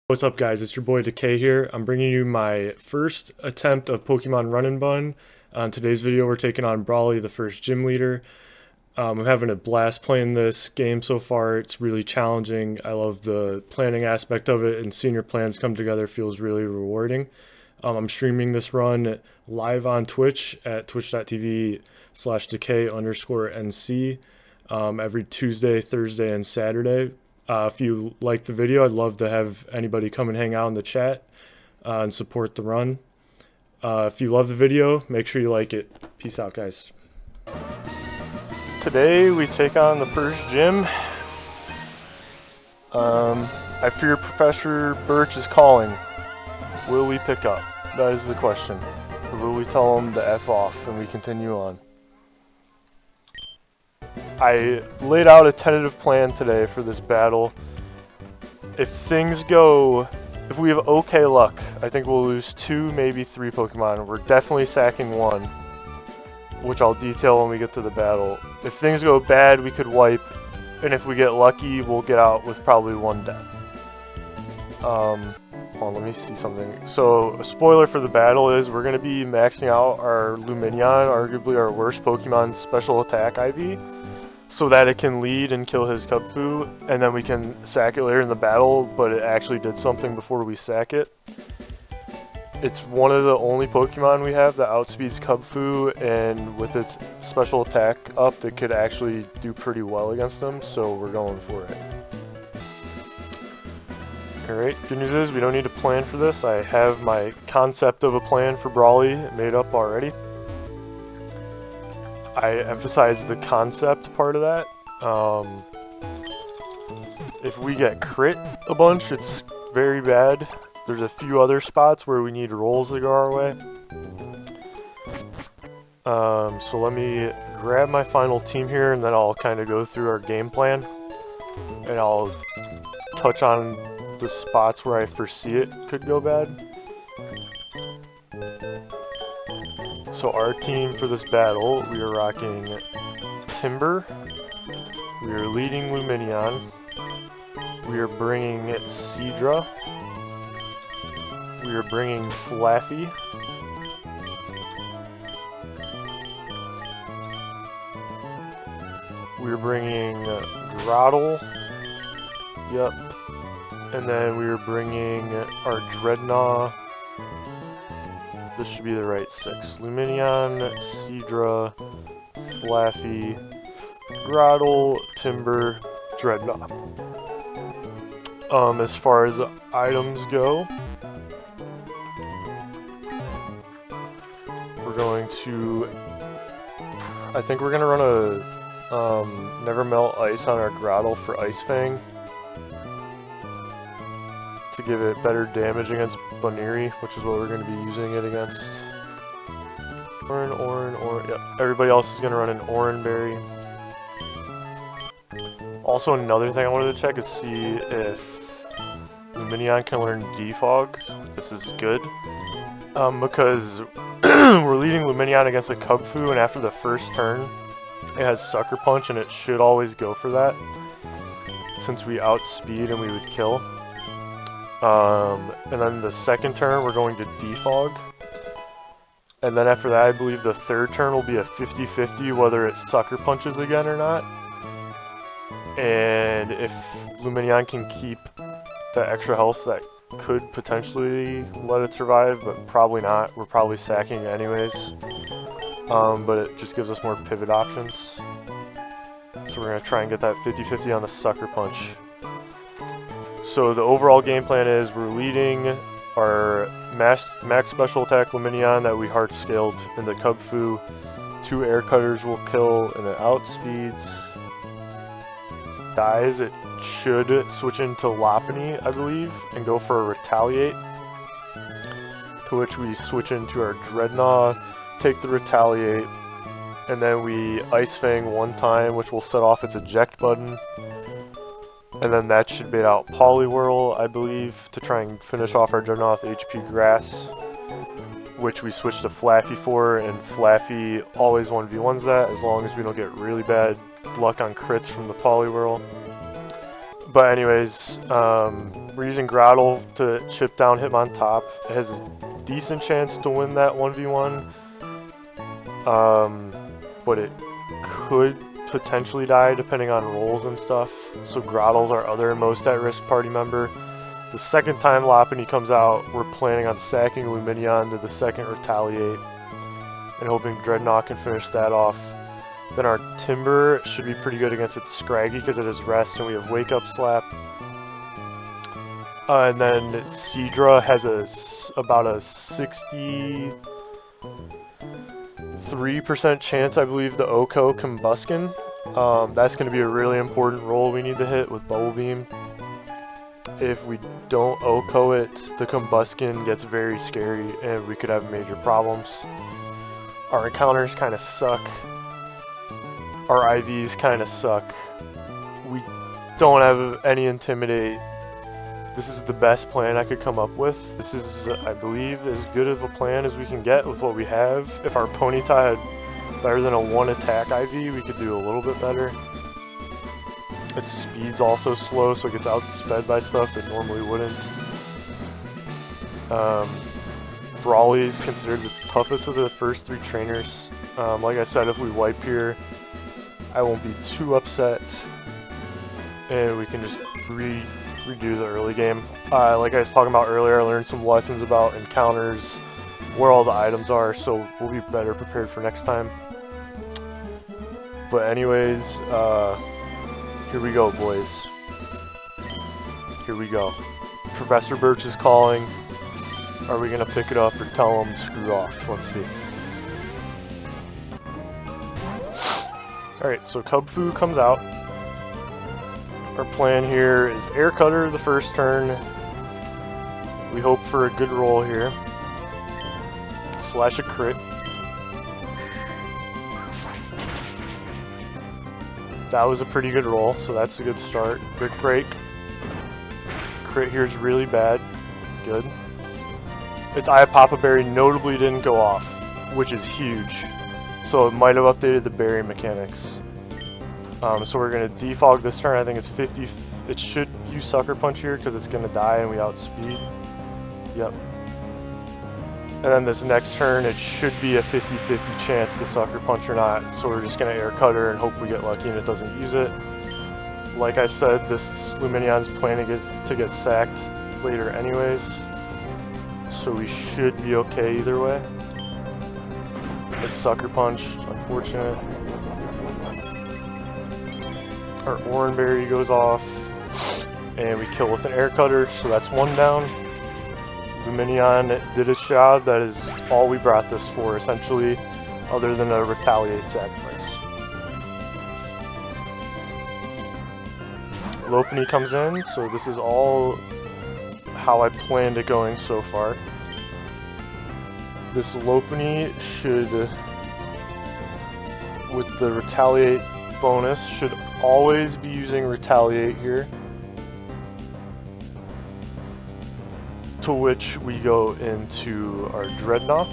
What's up, guys? It's your boy Decay here. I'm bringing you my first attempt of Pokemon Run and Bun. On today's video, we're taking on Brawly, the first gym leader. I'm having a blast playing this game so far. It's really challenging. I love the planning aspect of it, and seeing your plans come together feels really rewarding. I'm streaming this run live on Twitch at twitch.tv/decay_NC every Tuesday, Thursday, and Saturday. If you like the video, I'd love to have anybody come and hang out in the chat and support the run. If you love the video, make sure you like it. Peace out, guys. Today we take on the first gym. I fear Professor BIRCH is calling. Will we pick up? That is the question. Or will we tell him to F off and we continue on? I laid out a tentative plan today for this battle. If we have okay luck, I think we'll lose 2, maybe 3 Pokemon. We're definitely sacking 1, which I'll detail when we get to the battle. If things go bad, we could wipe, and if we get lucky, we'll get out with probably 1 death. Hold on, let me see something. So, a spoiler for the battle is we're going to be maxing out our Lumineon, arguably our worst Pokemon special attack IV, so that it can lead and kill his Kubfu, and then we can sack it later in the battle, but it actually did something before we sack it. It's one of the only Pokemon we have that outspeeds Kubfu, and with its special attack up, it could actually do pretty well against them, so we're going for it. Alright, good news is we don't need to plan for this. I have my concept of a plan for Brawly made up already. I emphasize the concept part of that. If we get crit a bunch, it's very bad. There's a few other spots where we need rolls to go our way. So let me grab my final team here, and then I'll kind of go through our game plan. And I'll touch on the spots where I foresee it could go bad. So our team for this battle, we are rocking Timber, we are leading Lumineon, we are bringing Seadra, we are bringing Flaffy, we are bringing Grottle, yep, and then we are bringing our Dreadnought. This should be the right 6. Lumineon, Seadra, Flaffy, Grottle, Timber, Dreadnought. As far as items go, we're going to... I think we're going to run a Never Melt Ice on our Grottle for Ice Fang to give it better damage against Bunnery, which is what we're going to be using it against. Oran, yep. Everybody else is going to run an Oranberry. Also, another thing I wanted to check is see if Lumineon can learn Defog. This is good. Because we're leading Lumineon against a Kubfu, and after the first turn, it has Sucker Punch, and it should always go for that, since we outspeed and we would kill. And then the second turn we're going to Defog, and then after that I believe the third turn will be a 50-50 whether it Sucker Punches again or not. And if Lumineon can keep that extra health, that could potentially let it survive, but probably not. We're probably sacking it anyways, but it just gives us more pivot options. So we're going to try and get that 50-50 on the Sucker Punch. So the overall game plan is we're leading our max special attack Lumineon that we hard scaled into Kubfu. 2 air cutters will kill, and it outspeeds. Dies, it should switch into Lopunny, I believe, and go for a Retaliate. To which we switch into our Dreadnought, take the Retaliate, and then we Ice Fang 1 time, which will set off its eject button. And then that should bait out Poliwhirl, I believe, to try and finish off our Dreadnought with HP Grass, which we switch to Flaffy for, and Flaffy always 1v1s that, as long as we don't get really bad luck on crits from the Poliwhirl. But anyways, we're using Grottle to chip down Hitmontop. It has a decent chance to win that 1v1. But it could potentially die depending on rolls and stuff. So Grottle's our other most at-risk party member. The second time Lopunny comes out, we're planning on sacking Lumineon to the second Retaliate and hoping Dreadnought can finish that off. Then our Timber should be pretty good against its Scraggy because it has Rest and we have Wake Up Slap. And then Seadra has about a 63% chance, I believe, the Oko Combuskin. That's going to be a really important roll we need to hit with Bubble Beam. If we don't Oko it, the Combuskin gets very scary and we could have major problems. Our encounters kind of suck. Our IVs kind of suck. We don't have any Intimidate. This is the best plan I could come up with. This is, I believe, as good of a plan as we can get with what we have. If our Ponyta had better than a 1 attack IV, we could do a little bit better. Its speed's also slow, so it gets outsped by stuff that normally wouldn't. Brawly is considered the toughest of the first 3 trainers. Like I said, if we wipe here, I won't be too upset. And we can just redo the early game. Like I was talking about earlier, I learned some lessons about encounters, where all the items are, so we'll be better prepared for next time. But anyways, here we go, boys. Here we go. Professor Birch is calling. Are we gonna pick it up or tell him to screw off? Let's see. Alright, so Cubfu comes out. Our plan here is Air Cutter the first turn. We hope for a good roll here. Slash a crit. That was a pretty good roll, so that's a good start. Brick Break. Crit here is really bad. Good. Its Eye Papa Berry notably didn't go off, which is huge. So it might have updated the berry mechanics. So we're going to defog this turn. I think it's 50. It should use Sucker Punch here because it's going to die and we outspeed. Yep. And then this next turn, it should be a 50-50 chance to Sucker Punch or not. So we're just going to Air Cutter and hope we get lucky and it doesn't use it. Like I said, this Lumineon's planning to get sacked later anyways. So we should be okay either way. It's Sucker Punch, unfortunate. Our Oranberry goes off, and we kill with an Air Cutter, so that's 1 down. Lumineon did its job. That is all we brought this for, essentially, other than a Retaliate sacrifice. Lopunny comes in, so this is all how I planned it going so far. This Lopunny should, with the Retaliate bonus, should always be using Retaliate here. To which we go into our Dreadnought.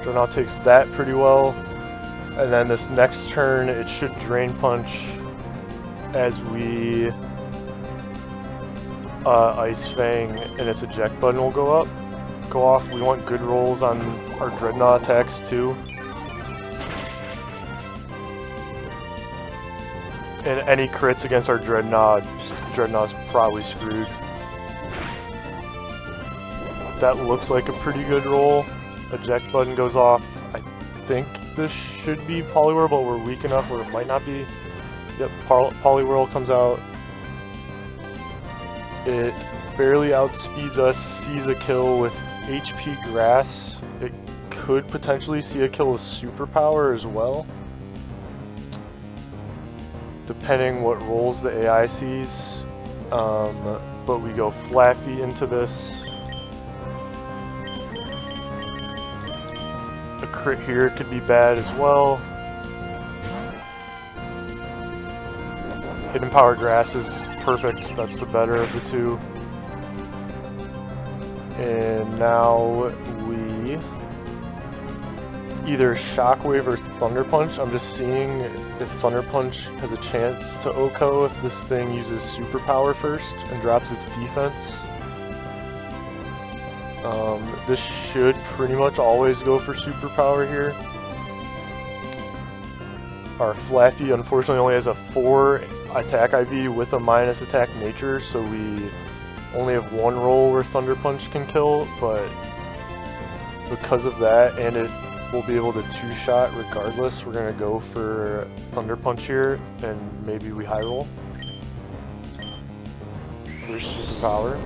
Dreadnought takes that pretty well. And then this next turn, it should Drain Punch as we Ice Fang, and its eject button will go off. We want good rolls on our Dreadnought attacks too. And any crits against our Dreadnought, the Dreadnought's probably screwed. That looks like a pretty good roll. Eject button goes off. I think this should be Poliwhirl, but we're weak enough where it might not be. Yep, Poliwhirl comes out. It barely outspeeds us, sees a kill with HP Grass. It could potentially see a kill with Superpower as well, depending what rolls the AI sees. But we go Flaffy into this. A crit here could be bad as well. Hidden Power Grass is perfect, that's the better of the two. And now we either Shockwave or Thunder Punch. I'm just seeing if Thunder Punch has a chance to OHKO if this thing uses Superpower first and drops its defense. This should pretty much always go for Superpower here. Our Flaffy unfortunately only has a 4 attack IV with a minus attack nature, so we only have one roll where Thunder Punch can kill, but because of that, and it will be able to 2-shot regardless, we're going to go for Thunder Punch here, and maybe we high roll. There's Superpower.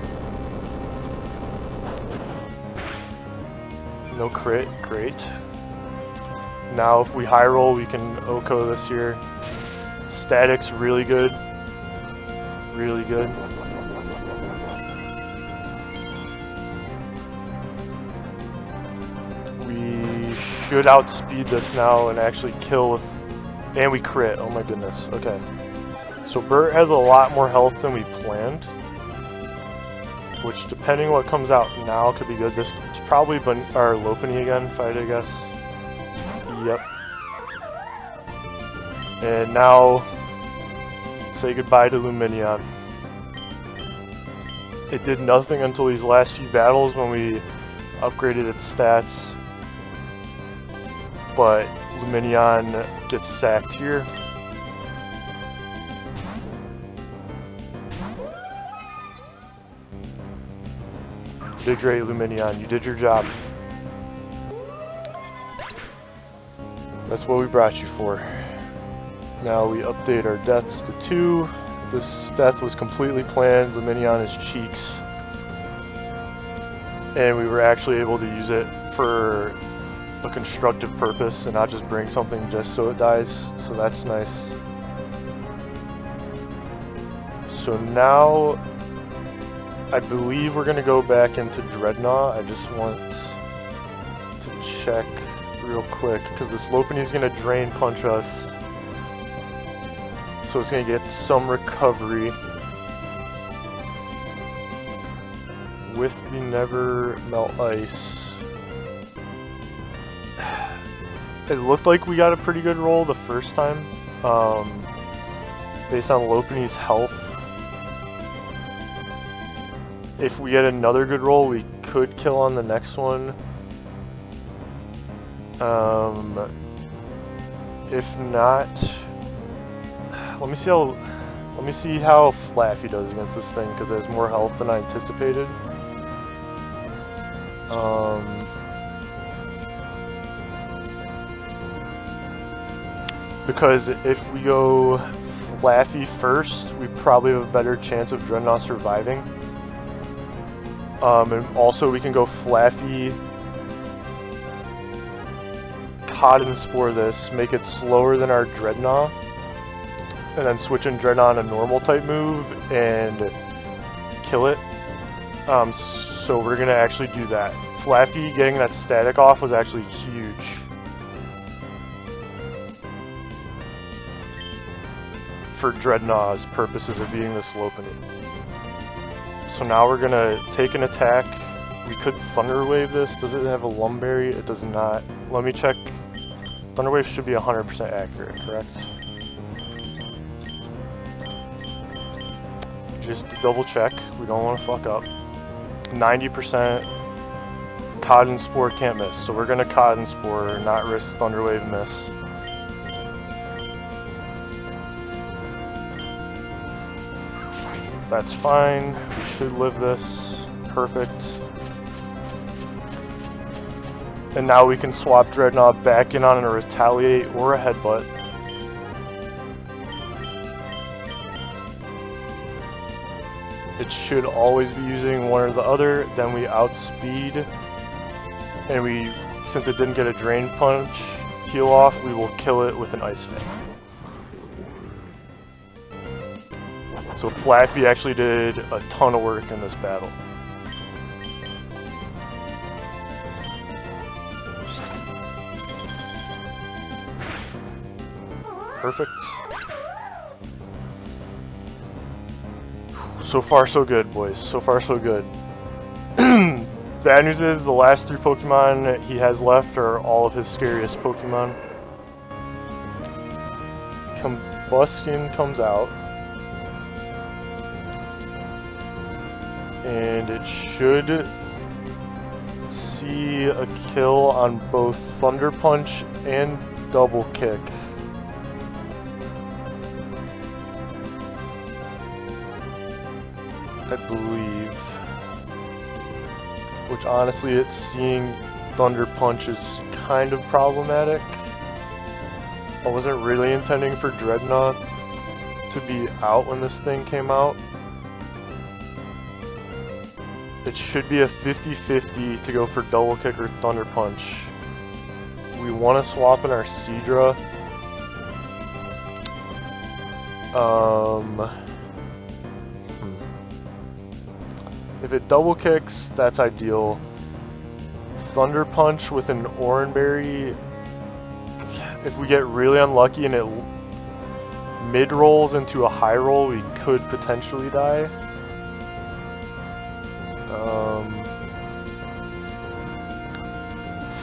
No crit, great. Now if we high roll, we can OHKO this here. Static's really good. Really good. We should outspeed this now and actually kill with... And we crit, oh my goodness, okay. So Bert has a lot more health than we planned. Which, depending what comes out now, could be good. This is probably our Lopunny again, if I had to guess. Yep. And now, say goodbye to Lumineon. It did nothing until these last few battles when we upgraded its stats. But Lumineon gets sacked here. You did great, Lumineon. You did your job. That's what we brought you for. Now we update our deaths to 2. This death was completely planned. Lumineon is cheeks. And we were actually able to use it for a constructive purpose and not just bring something just so it dies. So that's nice. So now I believe we're going to go back into Dreadnought. I just want to check real quick because this Lopunny is going to Drain Punch us. So it's going to get some recovery. With the Never Melt Ice. It looked like we got a pretty good roll the first time. Based on Lopunny's health. If we get another good roll, we could kill on the next one. If not, let me see how Flaffy does against this thing because it has more health than I anticipated. Because if we go Flaffy first, we probably have a better chance of Dreadnought surviving. And also we can go Flaffy, Cotton Spore this, make it slower than our Dreadnought, and then switch in Dreadnought on a normal type move and kill it. So we're gonna actually do that. Flaffy getting that static off was actually huge. For Dreadnaught's purposes of beating this Lopunny. So now we're gonna take an attack. We could Thunder Wave this. Does it have a Lumberry? It does not. Let me check. Thunder Wave should be 100% accurate, correct? Just to double check. We don't want to fuck up. 90%. Cotton Spore can't miss. So we're gonna Cotton Spore, not risk Thunder Wave miss. That's fine. We should live this. Perfect. And now we can swap Dreadnought back in on a Retaliate or a Headbutt. It should always be using one or the other. Then we outspeed. And since it didn't get a Drain Punch heal off, we will kill it with an Ice Fang. So Flaffy actually did a ton of work in this battle. Perfect. So far so good, boys. So far so good. Bad news is the last 3 Pokemon he has left are all of his scariest Pokemon. Combustion comes out. And it should see a kill on both Thunder Punch and Double Kick. I believe. Which honestly, it's seeing Thunder Punch is kind of problematic. I wasn't really intending for Dreadnought to be out when this thing came out. It should be a 50-50 to go for Double Kick or Thunder Punch. We want to swap in our Seadra. If it Double Kicks, that's ideal. Thunder Punch with an Oranberry, if we get really unlucky and it mid-rolls into a high roll, we could potentially die.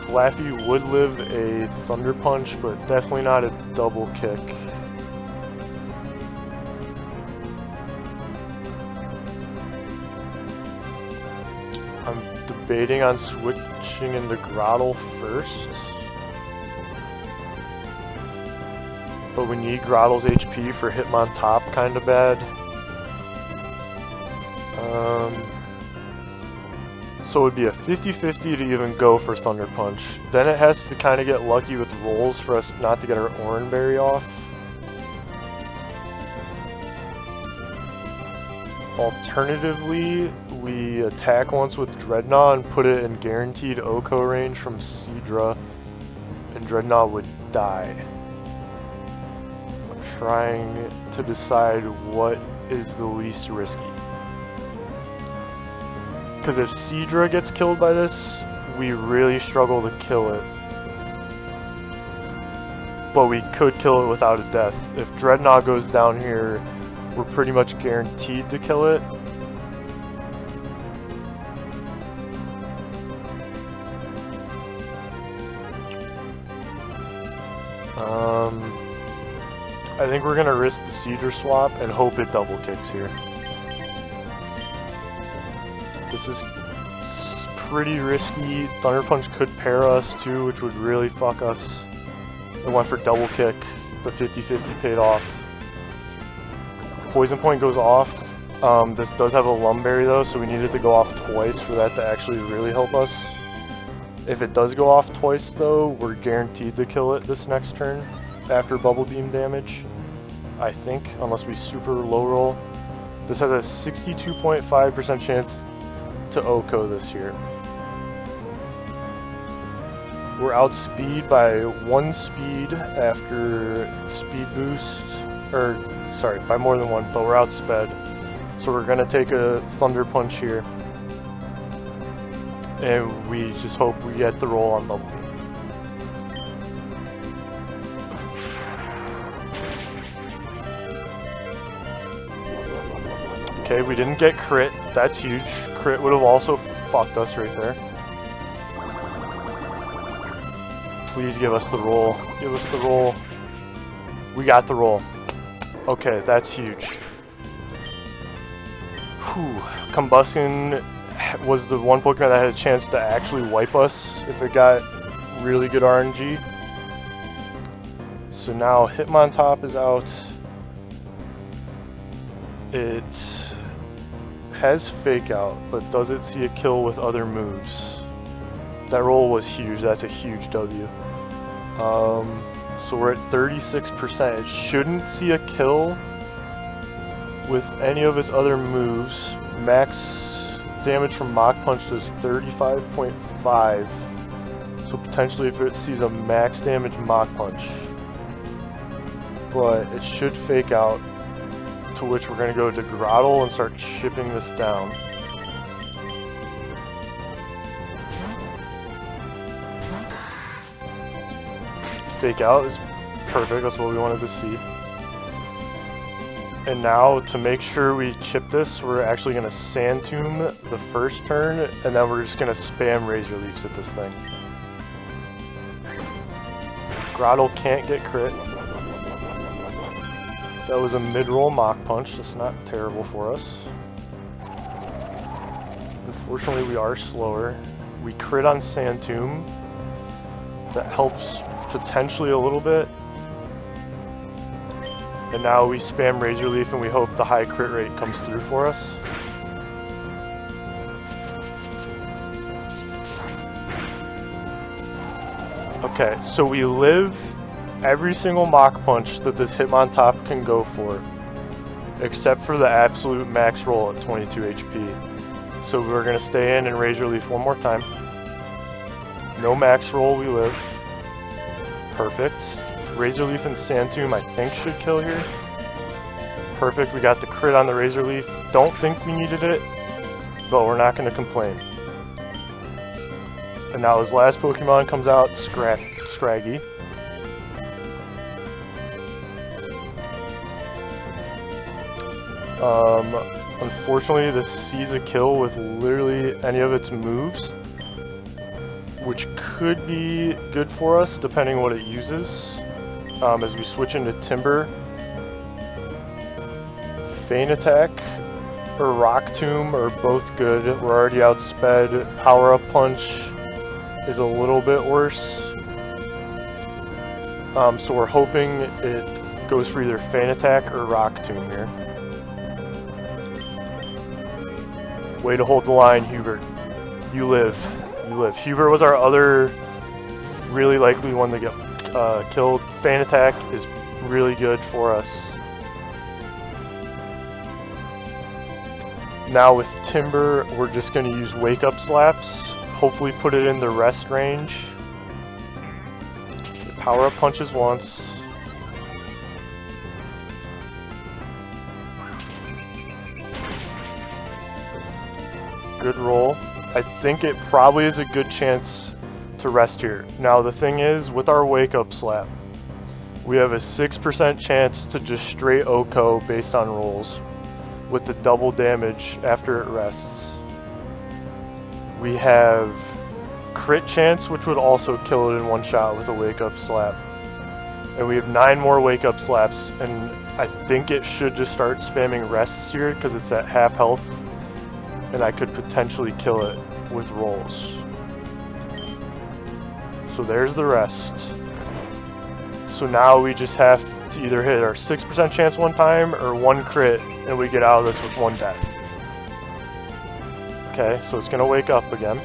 Flaffy would live a Thunder Punch, but definitely not a Double Kick. I'm debating on switching into Grottle first. But we need Grottle's HP for Hitmontop kinda bad. So it would be a 50-50 to even go for Thunder Punch. Then it has to kind of get lucky with rolls for us not to get our Oranberry off. Alternatively, we attack once with Dreadnought and put it in guaranteed OHKO range from Seadra, and Dreadnought would die. I'm trying to decide what is the least risky. Because if Seadra gets killed by this, we really struggle to kill it. But we could kill it without a death. If Dreadnought goes down here, we're pretty much guaranteed to kill it. I think we're gonna risk the Seadra swap and hope it double kicks here. This is pretty risky. Thunder Punch could pair us too, which would really fuck us. I went for double kick, but 50-50 paid off. Poison Point goes off. This does have a Lumberry though, so we needed to go off twice for that to actually really help us. If it does go off twice though, we're guaranteed to kill it this next turn after Bubble Beam damage, I think, unless we super low roll. This has a 62.5% chance to OHKO this year. We're outspeed by 1 speed after speed boost, or sorry, by more than 1, but we're outsped. So we're gonna take a Thunder Punch here, and we just hope we get the roll on Bubble Beam. Okay, we didn't get crit. That's huge. Crit would have also fucked us right there. Please give us the roll. Give us the roll. We got the roll. Okay, that's huge. Whew. Combustion was the one Pokemon that had a chance to actually wipe us if it got really good RNG. So now Hitmontop is out. It has Fake Out, but does it see a kill with other moves? That roll was huge. That's a huge W. So we're at 36%. It shouldn't see a kill with any of its other moves. Max damage from Mach Punch does 35.5. So potentially if it sees a max damage Mach Punch. But it should Fake Out, to which we're going to go to Grottle and start chipping this down. Fake Out is perfect, that's what we wanted to see. And now, to make sure we chip this, we're actually going to Sand Tomb the first turn, and then we're just going to spam Razor Leafs at this thing. Grottle can't get crit. That was a mid-roll Mach Punch, that's not terrible for us. Unfortunately, we are slower. We crit on Sand Tomb. That helps potentially a little bit. And now we spam Razor Leaf and we hope the high crit rate comes through for us. Okay, so we live every single Mach Punch that this Hitmontop can go for, except for the absolute max roll at 22 HP. So we're going to stay in and Razor Leaf one more time. No max roll, we live. Perfect. Razor Leaf and Sand Tomb I think should kill here. Perfect, we got the crit on the Razor Leaf. Don't think we needed it, but we're not going to complain. And now his last Pokemon comes out, Scraggy. Unfortunately, this sees a kill with literally any of its moves, which could be good for us depending what it uses. As we switch into Timber, Feint Attack or Rock Tomb are both good. We're already outsped. Power Up Punch is a little bit worse. So we're hoping it goes for either Feint Attack or Rock Tomb here. Way to hold the line, Hubert. You live. You live. Hubert was our other really likely one to get killed. Feint Attack is really good for us. Now with Timber, we're just going to use Wake Up Slaps. Hopefully put it in the rest range. Power Up Punches once. Good roll. I think it probably is a good chance to rest here. Now the thing is, with our Wake Up Slap, we have a 6% chance to just straight OHKO based on rolls with the double damage after it rests. We have crit chance, which would also kill it in one shot with a Wake Up Slap. And we have 9 more Wake Up Slaps, and I think it should just start spamming rests here because it's at half health, and I could potentially kill it with rolls. So there's the rest. So now we just have to either hit our 6% chance one time or 1 crit and we get out of this with 1 death. Okay, so it's gonna wake up again.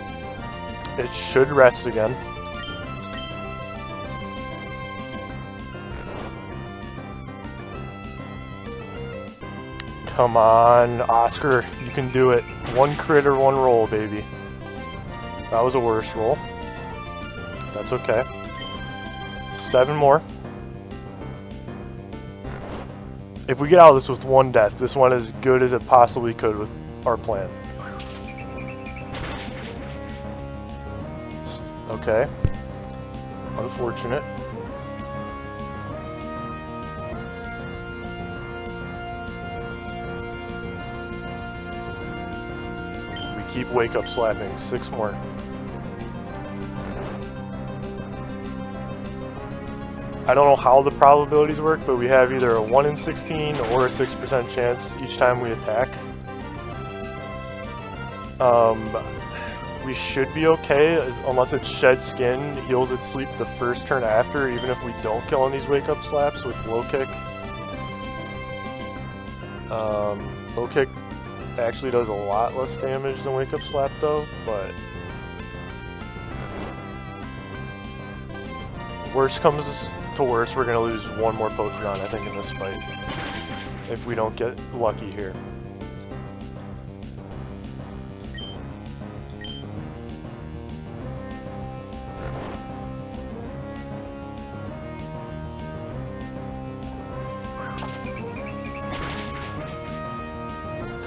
It should rest again. Come on, Oscar, you can do it. 1 crit or 1 roll, baby. That was a worse roll. That's okay. 7 more. If we get out of this with 1 death, this went as good as it possibly could with our plan. Okay. Unfortunate. We keep Wake Up Slapping. 6 more. I don't know how the probabilities work, but we have either a 1 in 16 or a 6% chance each time we attack. We should be okay, unless it sheds skin, heals its sleep the first turn after, even if we don't kill on these Wake Up Slaps with Low Kick. Low Kick actually does a lot less damage than Wake Up Slap though, but worst comes to worst, we're going to lose 1 more Pokemon, I think, in this fight, if we don't get lucky here.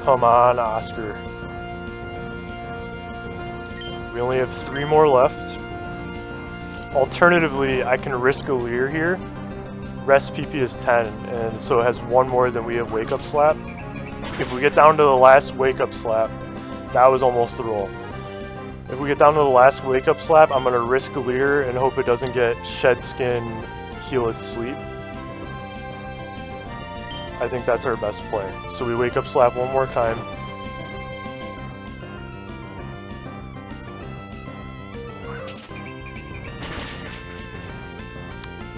Come on, Oscar. We only have 3 more left. Alternatively, I can risk a Leer here rest PP is 10, and so it has one more than we have wake up slap. If we get down to the last wake up slap, that was almost the roll. If we get down to the last wake up slap, I'm gonna risk a leer and hope it doesn't get shed skin, heal its sleep. I think that's our best play. So we wake up slap one more time.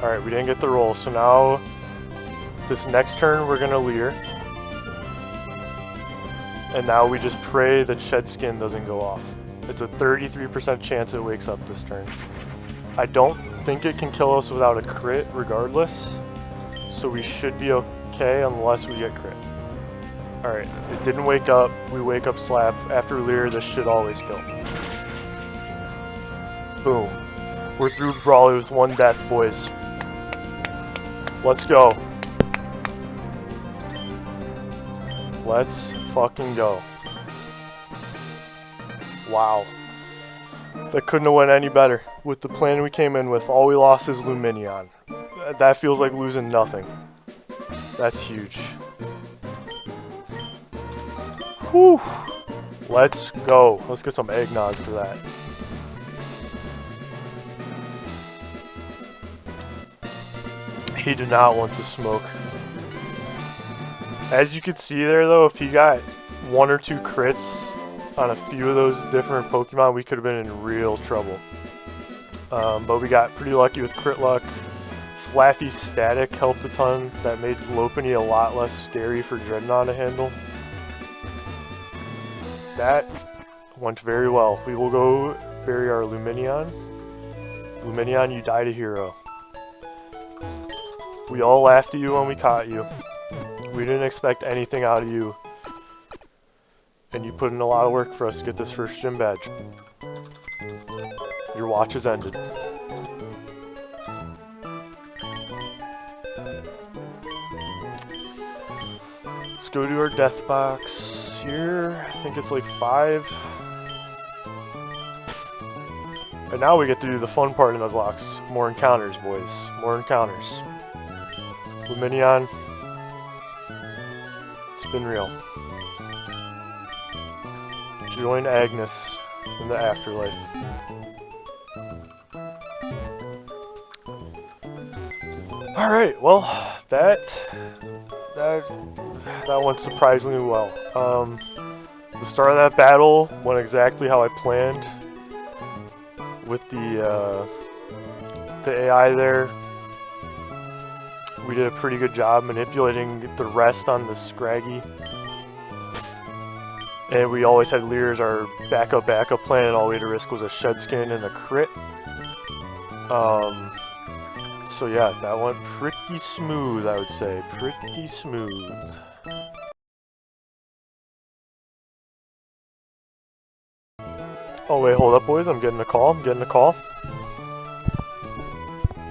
Alright, we didn't get the roll, so now this next turn we're gonna leer. And now we just pray that shed skin doesn't go off. It's a 33% chance it wakes up this turn. I don't think it can kill us without a crit regardless, so we should be okay unless we get crit. Alright, it didn't wake up, we wake up slap. After leer, this should always kill. Boom. We're through Brawly with 1 death, boys. Let's go. Let's fucking go. Wow. That couldn't have went any better. With the plan we came in with, all we lost is Lumineon. That feels like losing nothing. That's huge. Whew. Let's go. Let's get some eggnog for that. He did not want to smoke. As you can see there though, if he got 1 or 2 crits on a few of those different Pokemon, we could have been in real trouble. But we got pretty lucky with crit luck. Flaffy's static helped a ton. That made Lopunny a lot less scary for Dreadnought to handle. That went very well. We will go bury our Lumineon. Lumineon, you died a hero. We all laughed at you when we caught you. We didn't expect anything out of you. And you put in a lot of work for us to get this first gym badge. Your watch has ended. Let's go to our death box here. I think it's like 5. And now we get to do the fun part in Nuzlocke. More encounters, boys. More encounters. Lumineon, it's been real. Join Agnes in the afterlife. Alright, well, that went surprisingly well. The start of that battle went exactly how I planned. With the AI there. We did a pretty good job manipulating the rest on the Scraggy. And we always had Leer as our backup plan, and all we had to risk was a shed skin and a crit. So yeah, that went pretty smooth, I would say. Pretty smooth. Oh wait, hold up boys, I'm getting a call,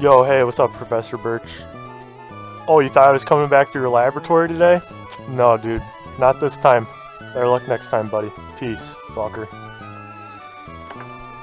Yo, hey, what's up, Professor Birch? Oh, you thought I was coming back to your laboratory today? No, dude. Not this time. Better luck next time, buddy. Peace, fucker.